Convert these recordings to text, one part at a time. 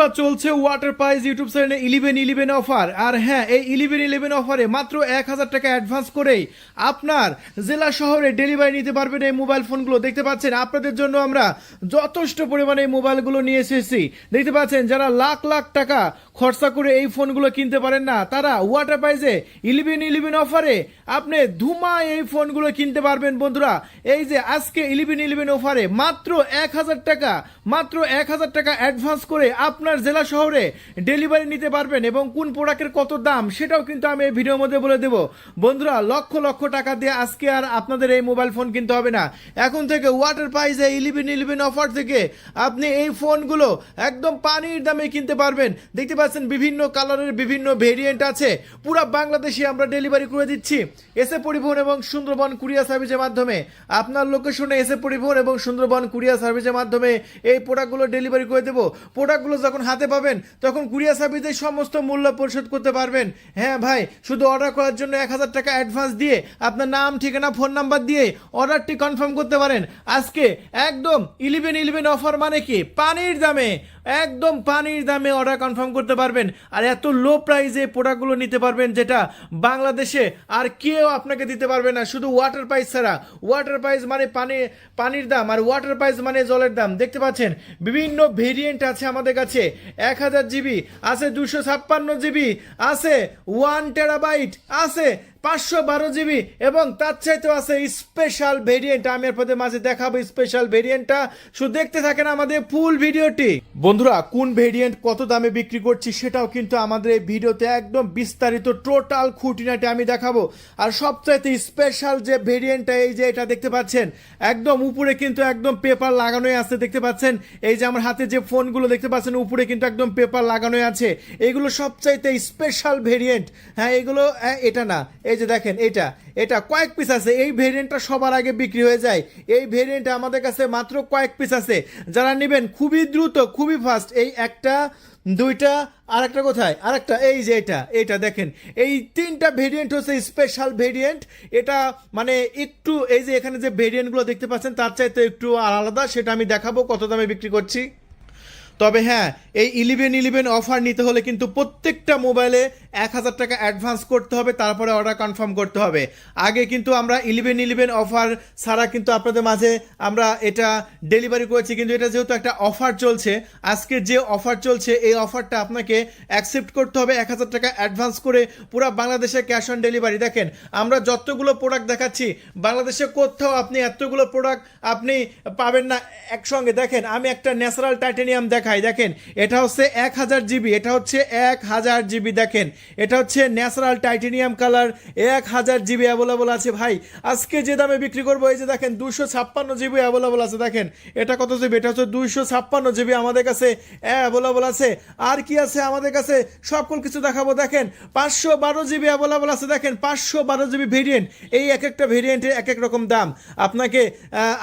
বন্ধুরা চলছে water prize YouTube চ্যানেলে 11-11 অফার। আর হ্যাঁ, এই 11-11 অফারে মাত্র 1000 টাকা অ্যাডভান্স করেই আপনার জেলা শহরে ডেলিভারি নিতে পারবেন এই মোবাইল ফোনগুলো। দেখতে পাচ্ছেন আপনাদের জন্য আমরা যথেষ্ট পরিমাণে এই মোবাইলগুলো নিয়ে এসেছি। দেখতে পাচ্ছেন যারা লাখ লাখ টাকা খরচা করে এই ফোনগুলো কিনতে পারেন না, তারা ওয়াটার প্রাইজে 11-11 অফারে আপনি ধুমা এই ফোনগুলো কিনতে পারবেন। বন্ধুরা এই যে আজকে 11-11 অফারে মাত্র 1000 টাকা অ্যাডভান্স করে আপনার জেলা শহরে ডেলিভারি নিতে পারবেন এবং কোন প্রোডাক্টের কত দাম সেটাও কিন্তু আমি এই ভিডিওর মধ্যে বলে দেব। বন্ধুরা লক্ষ লক্ষ টাকা দিয়ে আজকে আর আপনাদের এই মোবাইল ফোন কিনতে হবে না। এখন থেকে ওয়াটার প্রাইজে 11-11 অফার থেকে আপনি এই ফোনগুলো একদম পানির দামে কিনতে পারবেন। দেখতে পাচ্ছেন বিভিন্ন কালারের বিভিন্ন ভেরিয়েন্ট আছে, পুরো বাংলাদেশে আমরা ডেলিভারি করে দিচ্ছি এসএ পরিবহন এবং সুন্দরবন কুরিয়ার সার্ভিসের মাধ্যমে। আপনার লোকেশনে এসএ পরিবহন এবং সুন্দরবন কুরিয়ার সার্ভিসের মাধ্যমে এই প্রোডাক্টগুলো ডেলিভারি করে দেবো। প্রোডাক্টগুলো যখন হাতে পাবেন তখন কুরিয়ার সার্ভিসে সমস্ত মূল্য পরিশোধ করতে পারবেন। হ্যাঁ ভাই, শুধু অর্ডার করার জন্য 1000 টাকা অ্যাডভান্স দিয়ে আপনার নাম ঠিকানা ফোন নাম্বার দিয়ে অর্ডারটি কনফার্ম করতে পারেন। আজকে একদম 11-11 অফার মানে কি পানির দামে, একদম পানির দামে অর্ডার কনফার্ম করতে পারবেন আর এত লো প্রাইসে প্রোডাক্টগুলো নিতে পারবেন যেটা বাংলাদেশে আর কেউ আপনাকে দিতে পারবে না, শুধু ওয়াটার প্রাইস ছাড়া। ওয়াটার প্রাইস মানে পানির দাম আর ওয়াটার প্রাইস মানে জলের দাম। দেখতে পাচ্ছেন বিভিন্ন ভেরিয়েন্ট আছে আমাদের কাছে, 1000 জিবি আছে, 256 জিবি আছে, 1 টেরাবাইট আছে, 512 জিবি এবং তার চাইতেও আছে স্পেশাল ভেরিয়েন্ট। আমি আপনাদের মাঝে দেখাবো স্পেশাল ভেরিয়েন্টটা, শুধু দেখতে থাকেন আমাদের ফুল ভিডিওটি। বন্ধুরা কোন ভেরিয়েন্ট কত দামে বিক্রি করছি সেটাও কিন্তু আমাদের এই ভিডিওতে একদম বিস্তারিত টোটাল খুঁটিনাটি আমি দেখাবো। আর সবচাইতে স্পেশাল যে ভেরিয়েন্টটা এই যে এটা দেখতে পাচ্ছেন একদম উপরে কিন্তু একদম পেপার লাগানোই আছে। দেখতে পাচ্ছেন এই যে আমার হাতে যে ফোনগুলো দেখতে পাচ্ছেন উপরে কিন্তু একদম পেপার লাগানোই আছে, এগুলো সবচাইতে স্পেশাল ভেরিয়েন্ট। হ্যাঁ এগুলো এটা না, এই যে দেখেন এটা কয়েক পিস আছে। এই ভেরিয়েন্টটা সবার আগে বিক্রি হয়ে যায়। এই ভেরিয়েন্টটা আমাদের কাছে মাত্র কয়েক পিস আছে। যারা নেবেন খুবই দ্রুত খুবই ফাস্ট, এই একটা দুইটা আর একটা কোথায় আর একটা, এই যে এটা দেখেন, এই তিনটা ভেরিয়েন্ট হচ্ছে স্পেশাল ভেরিয়েন্ট। এটা মানে একটু এই যে এখানে যে ভেরিয়েন্টগুলো দেখতে পাচ্ছেন তার চাইতে একটু আলাদা, সেটা আমি দেখাবো কত দামে বিক্রি করছি। তবে হ্যাঁ, এই 11-11 অফার নিতে হলে কিন্তু প্রত্যেকটা মোবাইলে 1000 টাকা অ্যাডভান্স করতে হবে, তারপরে অর্ডার কনফার্ম করতে হবে। আগে কিন্তু আমরা 11-11 অফার ছাড়া কিন্তু আপনাদের মাঝে আমরা এটা ডেলিভারি করেছি, কিন্তু এটা যেহেতু একটা অফার চলছে, আজকে যে অফার চলছে এই অফারটা আপনাকে অ্যাকসেপ্ট করতে হবে 1000 টাকা অ্যাডভান্স করে পুরো বাংলাদেশে ক্যাশ অন ডেলিভারি। দেখেন আমরা যতগুলো প্রোডাক্ট দেখাচ্ছি বাংলাদেশে কোথাও আপনি এতগুলো প্রোডাক্ট আপনি পাবেন না একসঙ্গে। দেখেন আমি একটা ন্যাচারাল টাইটানিয়াম দেখাই, দেখেন এটা হচ্ছে 1000 জিবি, এটা হচ্ছে 1000 জিবি। দেখেন এটা হচ্ছে natural titanium colour, 1000 GB available আছে ভাই। আজকে যে দামে বিক্রি করবো এই যে দেখেন 256 জিবি অ্যাভেলেবল আছে। দেখেন এটা কত জিবি, এটা হচ্ছে 256 জিবি আমাদের কাছে অ্যাভেলেবল আছে। আর কি আছে আমাদের কাছে সকল কিছু দেখাবো। দেখেন 512 জিবি অ্যাভেলেবল আছে। দেখেন 512 জিবি ভেরিয়েন্ট, এই এক একটা ভেরিয়েন্টের এক এক রকম দাম। আপনাকে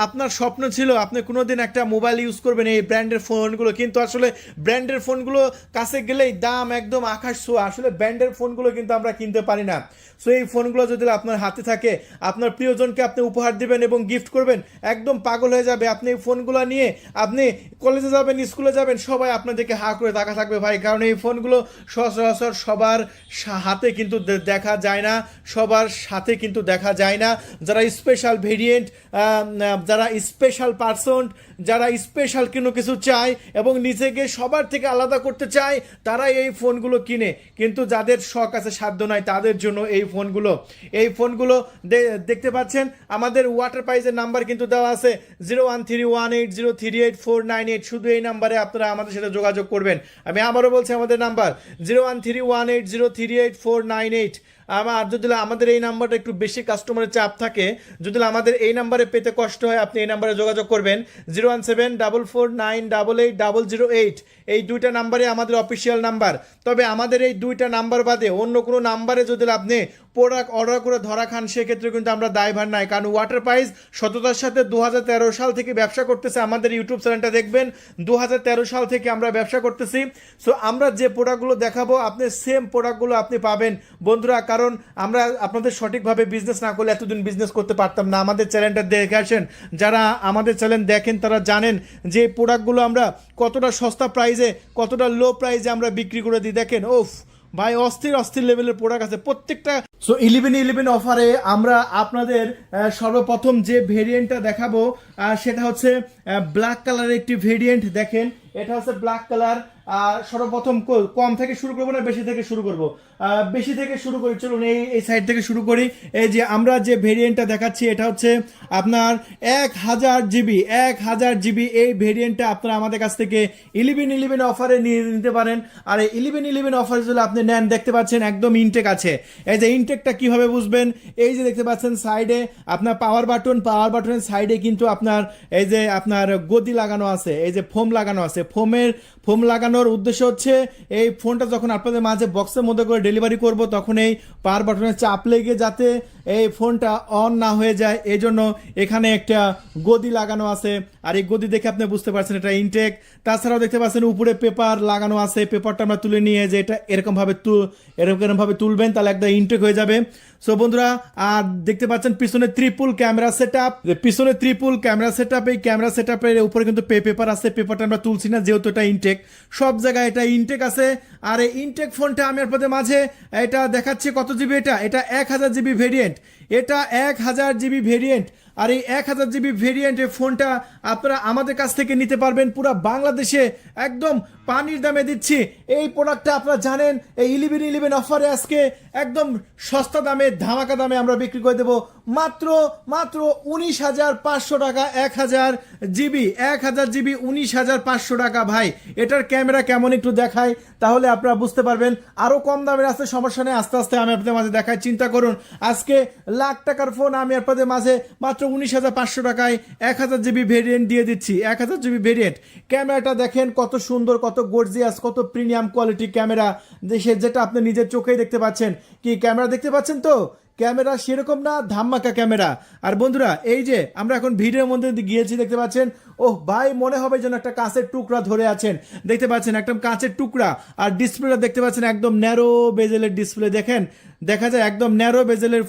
আপনার স্বপ্ন ছিল আপনি কোনোদিন একটা মোবাইল ইউজ করবেন এই ব্র্যান্ডের ফোনগুলো, কিন্তু আসলে ব্র্যান্ডের ফোনগুলো কাছে গেলেই দাম একদম আকাশ ছোঁয়া। আসলে ব্র্যান্ডের ফোনগুলো কিন্তু আমরা কিনতে পারি না। সো এই ফোনগুলো যদি আপনার হাতে থাকে আপনার প্রিয়জনকে আপনি উপহার দিবেন এবং গিফট করবেন, একদম পাগল হয়ে যাবে। আপনি এই ফোনগুলো নিয়ে আপনি কলেজে যাবেন, স্কুলে যাবেন, সবাই আপনাদেরকে হা করে তাকা থাকবে ভাই, কারণ এই ফোনগুলো সচরাচর সবার হাতে কিন্তু দেখা যায় না, সবার সাথে কিন্তু দেখা যায় না। যারা স্পেশাল ভেরিয়েন্ট, যারা স্পেশাল পারসন, যারা স্পেশাল কোনো কিছু চায় এবং নিজেকে সবার থেকে আলাদা করতে চায় তারা এই ফোনগুলো কিনে, কিন্তু যাদের শখ আছে সাধ্য নাই তাদের জন্য এই ফোনগুলো দেখতে পাচ্ছেন আমাদের ওয়াটার প্রাইজের নাম্বার কিন্তু দেওয়া আছে 013180384988। শুধু এই নাম্বারে আপনারা আমাদের সাথে যোগাযোগ করবেন। আমি আবারও বলছি আমাদের নাম্বার 013180384988। যদি আমাদের এই নাম্বারটা একটু বেশি কাস্টমারের চাপ থাকে, যদি আমাদের এই নাম্বারে পেতে কষ্ট হয় আপনি এই নাম্বারে যোগাযোগ করবেন 01744988008। এই দুইটা নাম্বারে আমাদের অফিসিয়াল নাম্বার। তবে আমাদের এই দুইটা নাম্বার বাদে অন্য কোনো নাম্বারে যদি আপনি প্রোডাক্ট অর্ডার করে ধরা খান সেক্ষেত্রে কিন্তু আমরা দায়ভার নাই, কারণ ওয়াটার প্রাইস সততার সাথে 2013 সাল থেকে ব্যবসা করতেছে। আমাদের ইউটিউব চ্যানেলটা দেখবেন 2013 সাল থেকে আমরা ব্যবসা করতেছি। সো আমরা যে প্রোডাক্টগুলো দেখাবো আপনি সেম প্রোডাক্টগুলো আপনি পাবেন বন্ধুরা, কারণ আমরা আপনাদের সঠিকভাবে বিজনেস না করলে এতদিন বিজনেস করতে পারতাম না। আমাদের চ্যানেলটা দেখে আসেন, যারা আমাদের চ্যানেল দেখেন তারা জানেন যে প্রোডাক্টগুলো আমরা কতটা সস্তা প্রাইসে কতটা লো প্রাইসে আমরা বিক্রি করে দিই। দেখেন ওফ ভাই, অস্থির অস্থির লেভেলের প্রোডাক্ট আছে প্রত্যেকটা। সো 11/11 অফারে আমরা আপনাদের সর্বপ্রথম যে ভেরিয়েন্টটা দেখাবো সেটা হচ্ছে ব্ল্যাক কালারের একটি ভেরিয়েন্ট। দেখেন এটা হচ্ছে ব্ল্যাক কালার। সর্বপ্রথম কম থেকে শুরু করবো না বেশি থেকে শুরু করব? বেশি থেকে শুরু করি, চলুন এই সাইড থেকে শুরু করি। এই যে আমরা যে ভেরিয়েন্টটা দেখাচ্ছি এটা হচ্ছে আপনার 1000 জিবি। এই ভেরিয়েন্টটা আপনারা আমাদের কাছ থেকে 11/11 অফারে নিয়ে নিতে পারেন। আর এই 11/11 অফারে যদি আপনি নেন, দেখতে পাচ্ছেন একদম ইনটেক আছে। এই যে ইনটেকটা কিভাবে বুঝবেন, এই যে দেখতে পাচ্ছেন সাইডে আপনার পাওয়ার বাটনের সাইডে কিন্তু আপনার এই যে আপনার গদি লাগানো আছে, এই যে ফোম লাগানো আছে। ফোম লাগানোর উদ্দেশ্য হচ্ছে এই ফোনটা যখন আপনাদের মাঝে বক্সের মধ্যে করে ডেলিভারি করব তখন এই পাওয়ার বাটনের চাপ লেগে যাতে এই ফোনটা অন না হয়ে যায়, এই জন্য এখানে একটা গদি লাগানো আছে। আর এই গদি দেখে আপনি বুঝতে পারছেন এটা ইনটেক। তাছাড়াও দেখতে পাচ্ছেন উপরে পেপার লাগানো আছে, পেপারটা আমরা তুলে নিয়ে যে এটা এরকমভাবে তুলবেন তাহলে একদম ইনটেক হয়ে যাবে। সো বন্ধুরা, আর দেখতে পাচ্ছেন পিছনে ত্রিপুল ক্যামেরা সেটআপ, এই ক্যামেরা সেটআপের উপরে কিন্তু পেপার আছে। পেপারটা আমরা তুলছি না যেহেতু এটা ইনটেক, সব জায়গায় এটা ইনটেক আছে। আর এই ইনটেক ফোনটা আমি আপনাদের মাঝে এটা দেখাচ্ছি কত জিবি। এটা 1000 জিবি ভেরিয়েন্ট, এটা 1000 জিবি ভেরিয়েন্ট। আর এই 1000 জিবি ভেরিয়েন্টের ফোনটা আপনারা আমাদের কাছ থেকে নিতে পারবেন পুরো বাংলাদেশে একদম পানির দামে দিচ্ছি। এই প্রোডাক্টটা আপনারা জানেন এই 11/11 অফারে আজকে একদম সস্তা দামে ধামাকা দামে আমরা বিক্রি করে দেবো মাত্র 19,500 টাকা। 1000 জিবি 19,500 টাকা। ভাই এটার ক্যামেরা কেমন একটু দেখাই তাহলে আপনারা বুঝতে পারবেন। আরও কম দামের আছে, সমস্যা নেই, আস্তে আস্তে আমি আপনাদের মাঝে দেখাই। চিন্তা করুন আজকে লাখ টাকার ফোন আমি আপনাদের মাঝে মাত্র 19,500 টাকায় 1000 জিবি ভেরিয়েন্ট দিয়ে দিচ্ছি। 1000 জিবি ভেরিয়েন্ট। ক্যামেরাটা দেখেন কত সুন্দর, কত গর্জিয়াস, কত প্রিমিয়াম কোয়ালিটি ক্যামেরা, যেটা আপনি নিজের চোখেই দেখতে পাচ্ছেন। কি ক্যামেরা দেখতে পাচ্ছেন তো? ক্যামেরা সেরকম না, ধামাকা ক্যামেরা। আর বন্ধুরা এই যে আমরা এখন ভিডিওর মধ্যে গিয়েছি, দেখতে পাচ্ছেন ওহ ভাই মনে হবে যেন একটা কাঁচের টুকরা ধরে আছেন। দেখতে পাচ্ছেন একদম কাঁচের টুকরা। আর ডিসপ্লেটা দেখতে পাচ্ছেন একদম ন্যারো বেজেলের ডিসপ্লে। দেখেন দেখা যায় একদম ন্যারো বেজেলের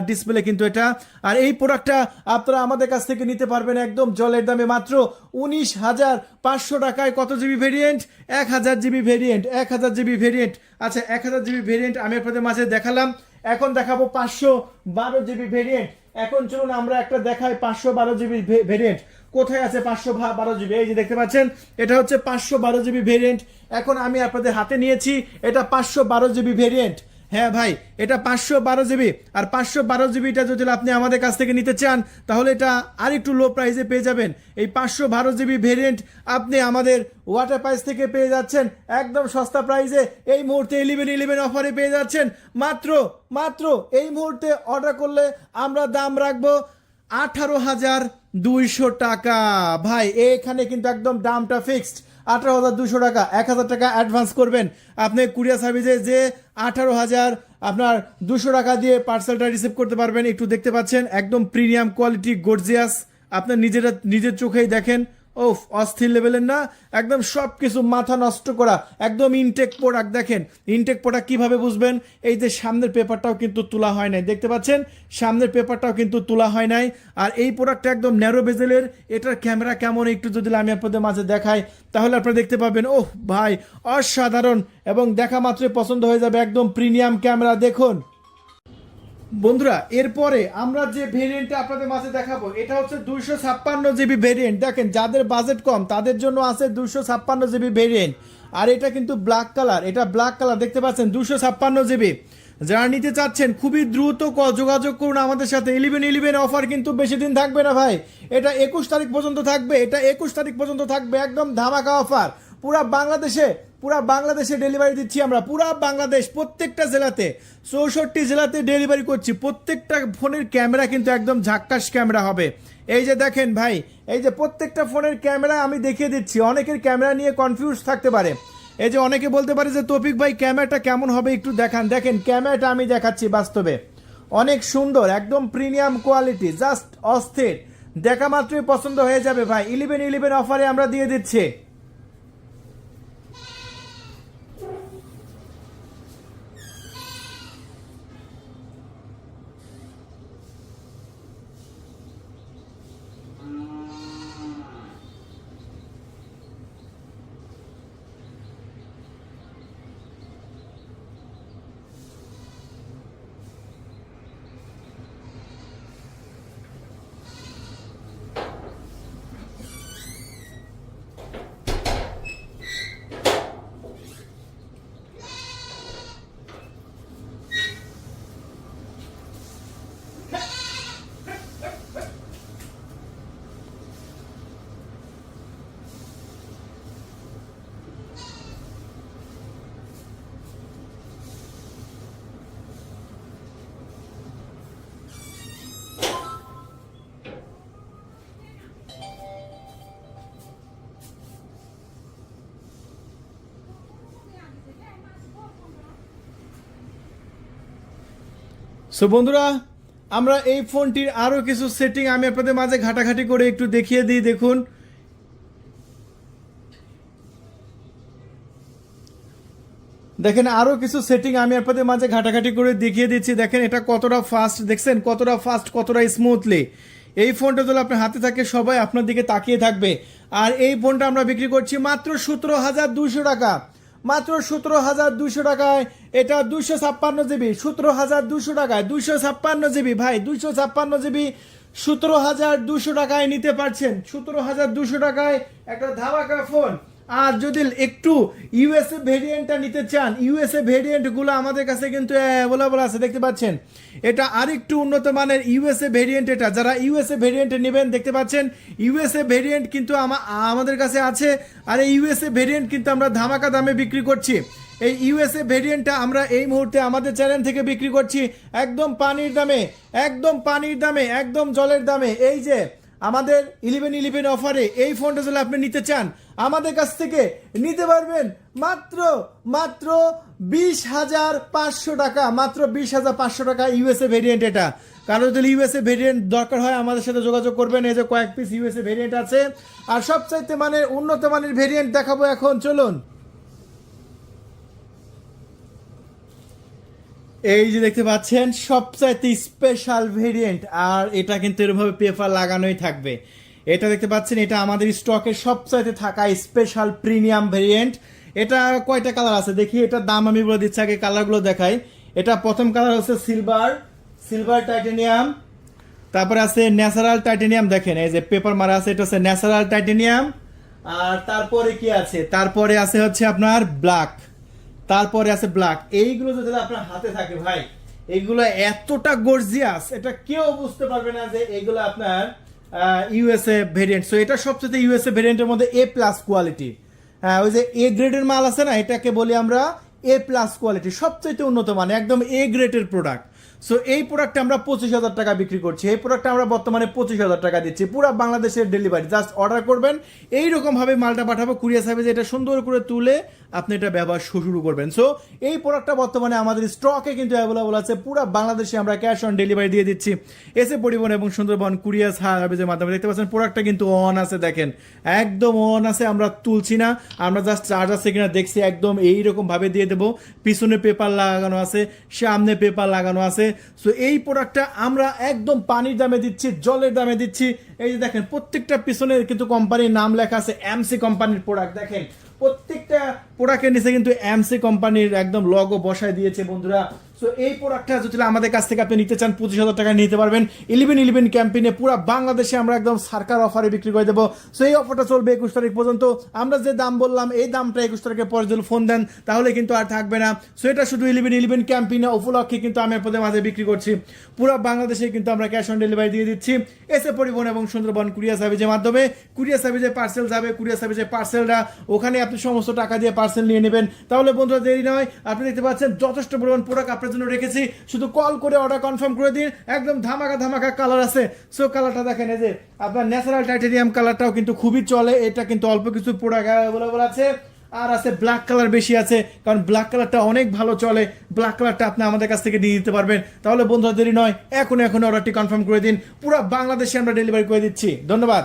ডিসপ্লে কিন্তু এটা। আর এই প্রোডাক্টটা আপনারা আমাদের কাছ থেকে নিতে পারবেন একদম জলের দামে মাত্র 19,500 টাকায়। কত GB variant? 1000 GB variant. 1000 GB variant. আচ্ছা 1000 জিবি ভেরিয়েন্ট আমি আপনাদের মাঝে দেখালাম। এখন দেখাবো 512 জিবি ভেরিয়েন্ট। এখন চলুন আমরা একটা দেখাই 512 জিবি ভেরিয়েন্ট। কোথায় আছে 512 জিবি? এই যে দেখতে পাচ্ছেন এটা হচ্ছে 512 জিবি ভেরিয়েন্ট। এখন আমি আপনাদের হাতে নিয়েছি এটা 512 জিবি ভেরিয়েন্ট। হ্যাঁ ভাই এটা 512 জিবি। আর 512 জিবিটা যদি আপনি আমাদের কাছ থেকে নিতে চান তাহলে এটা আর একটু লো প্রাইসে পেয়ে যাবেন। এই 512 জিবি ভেরিয়েন্ট আপনি আমাদের ওয়াটার প্রাইস থেকে পেয়ে যাচ্ছেন একদম সস্তা প্রাইসে। এই মুহূর্তে 11/11 অফারে পেয়ে যাচ্ছেন মাত্র এই মুহূর্তে অর্ডার করলে আমরা দাম রাখবো 18,200 টাকা। ভাই এখানে কিন্তু একদম দামটা ফিক্সড 18,200 টাকা। 1,000 টাকা অ্যাডভান্স করবেন আপনি কুরিয়ার সার্ভিসে, যে 18,000 আপনার 200 টাকা দিয়ে পার্সেলটা রিসিভ করতে পারবেন। একটু দেখতে পাচ্ছেন একদম প্রিমিয়াম কোয়ালিটি গর্জিয়াস, আপনার নিজের চোখেই দেখেন। ওফ অস্থির লেভেলের না, একদম সব কিছু মাথা নষ্ট করা একদম ইনটেক প্রোডাক্ট। দেখেন ইনটেক প্রোডাক্ট কিভাবে বুঝবেন, এই যে সামনের পেপারটাও কিন্তু তোলা হয় নাই, দেখতে পাচ্ছেন সামনের পেপারটাও কিন্তু তোলা হয় নাই। আর এই প্রোডাক্টটা একদম ন্যারো বেজেলের। এটার ক্যামেরা কেমন একটু যদি আমি আপনাদের মাঝে দেখাই তাহলে আপনারা দেখতে পাবেন ওহ ভাই অসাধারণ, এবং দেখা মাত্রই পছন্দ হয়ে যাবে একদম প্রিমিয়াম ক্যামেরা। দেখুন বন্ধুরা এরপরে আমরা যে ভেরিয়েন্টটা আপনাদের মাঝে দেখাবো এটা হচ্ছে 256 জিবি ভেরিয়েন্ট। দেখেন যাদের বাজেট কম তাদের জন্য আছে 256 জিবি ভেরিয়েন্ট। আর এটা কিন্তু ব্ল্যাক কালার, এটা ব্ল্যাক কালার দেখতে পাচ্ছেন 256 জিবি। যারা নিতে চাচ্ছেন খুবই দ্রুত যোগাযোগ করুন আমাদের সাথে। 11/11 অফার কিন্তু বেশি দিন থাকবে না ভাই, এটা 21 তারিখ পর্যন্ত থাকবে। এটা 21 তারিখ পর্যন্ত থাকবে একদম ধামাকা অফার। পুরা বাংলাদেশে ডেলিভারি দিচ্ছি আমরা, পুরা বাংলাদেশ প্রত্যেকটা জেলাতে, 64 জেলাতে ডেলিভারি করছি। প্রত্যেকটা ফোনের ক্যামেরা কিন্তু একদম ঝাক্কাস ক্যামেরা হবে। এই যে দেখেন ভাই, এই যে প্রত্যেকটা ফোনের ক্যামেরা আমি দেখিয়ে দিচ্ছি। অনেকের ক্যামেরা নিয়ে কনফিউজ থাকতে পারে, এই যে অনেকে বলতে পারে যে তৌফিক ভাই ক্যামেরাটা কেমন হবে একটু দেখান। দেখেন ক্যামেরাটা আমি দেখাচ্ছি বাস্তবে। অনেক সুন্দর, একদম প্রিমিয়াম কোয়ালিটি, জাস্ট অস্থির, দেখা মাত্রই পছন্দ হয়ে যাবে ভাই। 11/11 অফারে আমরা দিয়ে দিচ্ছি। সো বন্ধুরা, আমরা এই ফোনটির আরও কিছু সেটিং আমি আপনাদের মাঝে ঘাটাঘাটি করে একটু দেখিয়ে দিই। দেখুন, দেখেন আরও কিছু সেটিং আমি আপনাদের মাঝে ঘাটাঘাটি করে দেখিয়ে দিচ্ছি। দেখেন এটা কতটা ফাস্ট, দেখছেন কতটা ফাস্ট, কতটা স্মুথলি। এই ফোনটা যদি আপনার হাতে থাকে সবাই আপনার দিকে তাকিয়ে থাকবে। আর এই ফোনটা আমরা বিক্রি করছি মাত্র 17,200 টাকা, মাত্র 17,200 টাকায়। এটা 256 জিবি, 17,200 টাকায় 256 জিবি ভাই, 256 জিবি 17,200 টাকায় নিতে পারছেন। 17,200 টাকায় একটা ধামাকা ফোন। আর যদি একটু ইউএসএ ভেরিয়েন্টটা নিতে চান, ইউএসএ ভেরিয়েন্টগুলো আমাদের কাছে কিন্তু অ্যাভেলেবল আছে, দেখতে পাচ্ছেন। এটা আরেকটু উন্নত মানের ইউএসএ ভেরিয়েন্ট। এটা যারা ইউএসএ ভেরিয়েন্ট নেবেন, দেখতে পাচ্ছেন ইউএসএ ভেরিয়েন্ট কিন্তু আমাদের কাছে আছে। আর এই ইউএসএ ভেরিয়েন্ট কিন্তু আমরা ধামাকা দামে বিক্রি করছি। এই ইউএসএ ভেরিয়েন্টটা আমরা এই মুহূর্তে আমাদের চ্যানেল থেকে বিক্রি করছি একদম পানির দামে, একদম পানির দামে, একদম জলের দামে। এই যে আমাদের 11/11 অফারে এই ফোনটা যদি আপনি নিতে চান, আমাদের কাছ থেকে নিতে পারবেন মাত্র মাত্র 20,500 টাকা, মাত্র 20,500 টাকা ইউএসএ ভেরিয়েন্ট। এটা কারো যদি ইউএসএ ভেরিয়েন্ট দরকার হয় আমাদের সাথে যোগাযোগ করবেন। এই যে কয়েক পিস ইউএসএ ভেরিয়েন্ট আছে। আর সবচাইতে মানে উন্নত মানের ভেরিয়েন্ট দেখাবো এখন, চলুন। এই যে দেখতে পাচ্ছেন সবচাইতে স্পেশাল ভেরিয়েন্ট, আর এটা কিন্তু এরভাবে পেপার লাগানোই থাকবে। এটা দেখতে পাচ্ছেন, এটা আমাদের স্টকের সবচাইতে থাকা স্পেশাল প্রিমিয়াম ভেরিয়েন্ট। এটা কয়টা কালার আছে দেখি, এটার দাম আমি বলে দিচ্ছি, আগে কালারগুলো দেখাই। এটা প্রথম কালার হচ্ছে সিলভার, সিলভার টাইটেনিয়াম। তারপরে আছে ন্যাচারাল টাইটেনিয়াম, দেখেন এই যে পেপার মারা আছে, এটা হচ্ছে ন্যাচারাল টাইটেনিয়াম। আর তারপরে কি আছে, তারপরে আছে হচ্ছে আপনার ব্ল্যাক, তারপরে আছে ব্ল্যাক। এইগুলো যদি আপনার হাতে থাকে ভাই, এইগুলো এতটা গর্জিয়াস, এটা কেউ বুঝতে পারবে না যে এইগুলো আপনার ইউএসএ ভেরিয়েন্ট। সো এটা সবচেয়ে ইউএসএ ভেরিয়েন্টের মধ্যে এ প্লাস কোয়ালিটি। হ্যাঁ, ওই যে এ গ্রেডের মাল আছে না, এটাকে বলি আমরা এ প্লাস কোয়ালিটি, সবচেয়ে উন্নত মানে একদম এ গ্রেডের প্রোডাক্ট। সো এই প্রোডাক্টটা আমরা 25,000 টাকা বিক্রি করছি। এই প্রোডাক্টটা আমরা বর্তমানে 25,000 টাকা দিচ্ছি, পুরো বাংলাদেশের ডেলিভারি। জাস্ট অর্ডার করবেন, এইরকমভাবে মালটা পাঠাবো কুরিয়ার সার্ভিসে, এটা সুন্দর করে তুলে আপনি এটা ব্যবহার শুরু করবেন। সো এই প্রোডাক্টটা বর্তমানে আমাদের স্টকে কিন্তু অ্যাভেলেবল আছে, পুরো বাংলাদেশে আমরা ক্যাশ অন ডেলিভারি দিয়ে দিচ্ছি। এসে পরিবহন এবং সুন্দরবন কুরিয়ার সার্ভিসের মাধ্যমে। দেখতে পাচ্ছেন প্রোডাক্টটা কিন্তু অন আছে, দেখেন একদম অন আছে, আমরা তুলছি না, আমরা জাস্ট চার্জ আছে কিনা দেখছি। একদম এইরকমভাবে দিয়ে দেবো। পিছনে পেপার লাগানো আছে, সামনে পেপার লাগানো আছে। সো এই প্রোডাক্টটা আমরা একদম পানির দামে দিচ্ছি, জলের দামে দিচ্ছি। এই যে দেখেন প্রত্যেকটা পিছনে কিন্তু কোম্পানির নাম লেখা আছে, এমসি কোম্পানির প্রোডাক্ট। দেখেন প্রত্যেকটা প্রোডাক্টের নিচে কিন্তু এমসি কোম্পানির একদম লগো বসায় দিয়েছে বন্ধুরা। সো এই প্রোডাক্টটা যদি আমাদের কাছ থেকে আপনি নিতে চান 25,000 টাকা নিতে পারবেন। 11/11 ক্যাম্পেইনে পুরো বাংলাদেশে আমরা একদম সরকার অফারে বিক্রি করে দেবো। সো এই অফারটা চলবে 21 তারিখ পর্যন্ত। আমরা যে দাম বললাম এই দামটা 21 তারিখের পরে যদি ফোন দেন তাহলে কিন্তু আর থাকবে না। সো এটা শুধু 11/11 ক্যাম্পেইনে উপলক্ষে কিন্তু আমি আপনাদের মাঝে বিক্রি করছি। পুরো বাংলাদেশে কিন্তু আমরা ক্যাশ অন ডেলিভারি দিয়ে দিচ্ছি। এসে পরিবহন এবং সুন্দরবন কুরিয়ার সার্ভিসের মাধ্যমে। কুরিয়ার সার্ভিসে পার্সেল যাবে, কুরিয়ার সার্ভিসে পার্সেলটা ওখানে আপনি সমস্ত টাকা দিয়ে পার্সেল নিয়ে নেবেন। তাহলে বন্ধুরা দেরি নয়, আপনি দেখতে পাচ্ছেন যথেষ্ট পরিমাণ প্রোডাক্ট আপনার জন্য রেখেছি। শুধু কল করে অর্ডার কনফার্ম করে দিন। একদম ধামাকা ধামাকা কালার আছে। সো কালারটা দেখেন, এই যে আপনার ন্যাচারাল টাইটেনিয়াম কালারটাও কিন্তু খুবই চলে। এটা কিন্তু অল্প কিছু প্রোডাক্ট অ্যাভেলেবল আছে। আর আছে ব্ল্যাক কালার বেশি আছে, কারণ ব্ল্যাক কালারটা অনেক ভালো চলে। ব্ল্যাক কালারটা আপনি আমাদের কাছ থেকে নিয়ে নিতে পারবেন। তাহলে বন্ধুরা দেরি নয়, এখন অর্ডারটি কনফার্ম করে দিন। পুরো বাংলাদেশে আমরা ডেলিভারি করে দিচ্ছি। ধন্যবাদ।